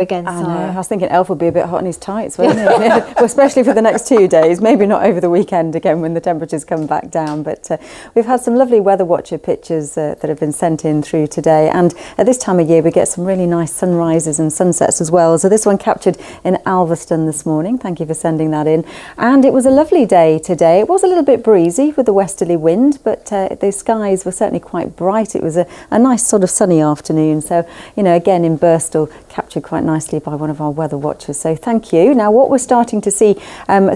again, I know. Sara. I was thinking Elf would be a bit hot in his tights, wouldn't he? Well, especially for the next 2 days, maybe not over the weekend again when the temperatures come back down. But we've had some lovely weather watcher pictures that have been sent in through today. And at this time of year, we get some really nice sunrises and sunsets as well. So this one captured in Alveston this morning. Thank you for sending that in. And it was a lovely day today. It was a little bit breezy with the westerly wind, but the skies were certainly quite bright. It was a nice sort of sunny afternoon. So, you know, again in Birstall, captured quite nicely by one of our weather watchers. So thank you. Now what we're starting to see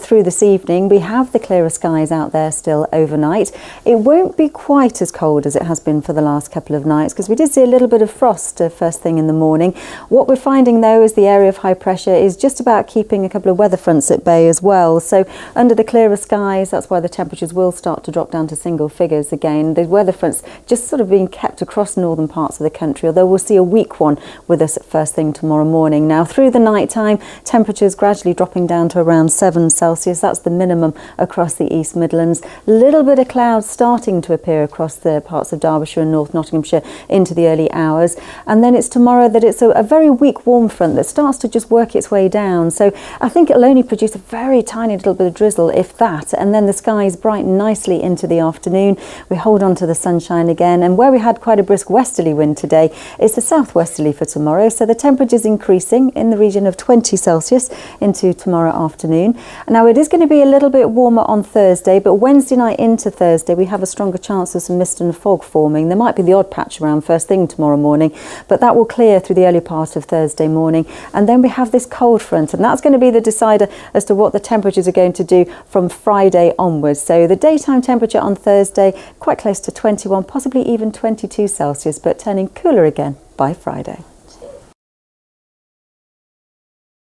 through this evening, we have the clearer skies out there still overnight. It won't be quite as cold as it has been for the last couple of nights because we did see a little bit of frost first thing in the morning. What we're finding though is the area of high pressure is just about keeping a couple of weather fronts at bay as well. So under the clearer skies, that's why the temperatures will start to drop down to single figures again. The weather fronts just sort of being kept across northern parts of the country, although we'll see a weak one with us at first thing tomorrow morning. Now through the night time, temperatures gradually dropping down to around 7 Celsius. That's the minimum across the East Midlands. Little bit of clouds starting to appear across the parts of Derbyshire and North Nottinghamshire into the early hours. And then it's tomorrow that it's a very weak warm front that starts to just work its way down. So I think it'll only produce a very tiny little bit of drizzle, if that, and then the skies brighten nicely into the afternoon. We hold on to the sunshine again, and where we had quite a brisk westerly wind today, it's the southwesterly for tomorrow. So the temperature's increasing in the region of 20 Celsius into tomorrow afternoon. Now it is going to be a little bit warmer on Thursday, but Wednesday night into Thursday we have a stronger chance of some mist and fog forming. There might be the odd patch around first thing tomorrow morning, but that will clear through the early part of Thursday morning. And then we have this cold front, and that's going to be the decider as to what the temperatures are going to do from Friday onwards. So the daytime temperature on Thursday quite close to 21, possibly even 22 Celsius, but turning cooler again by Friday.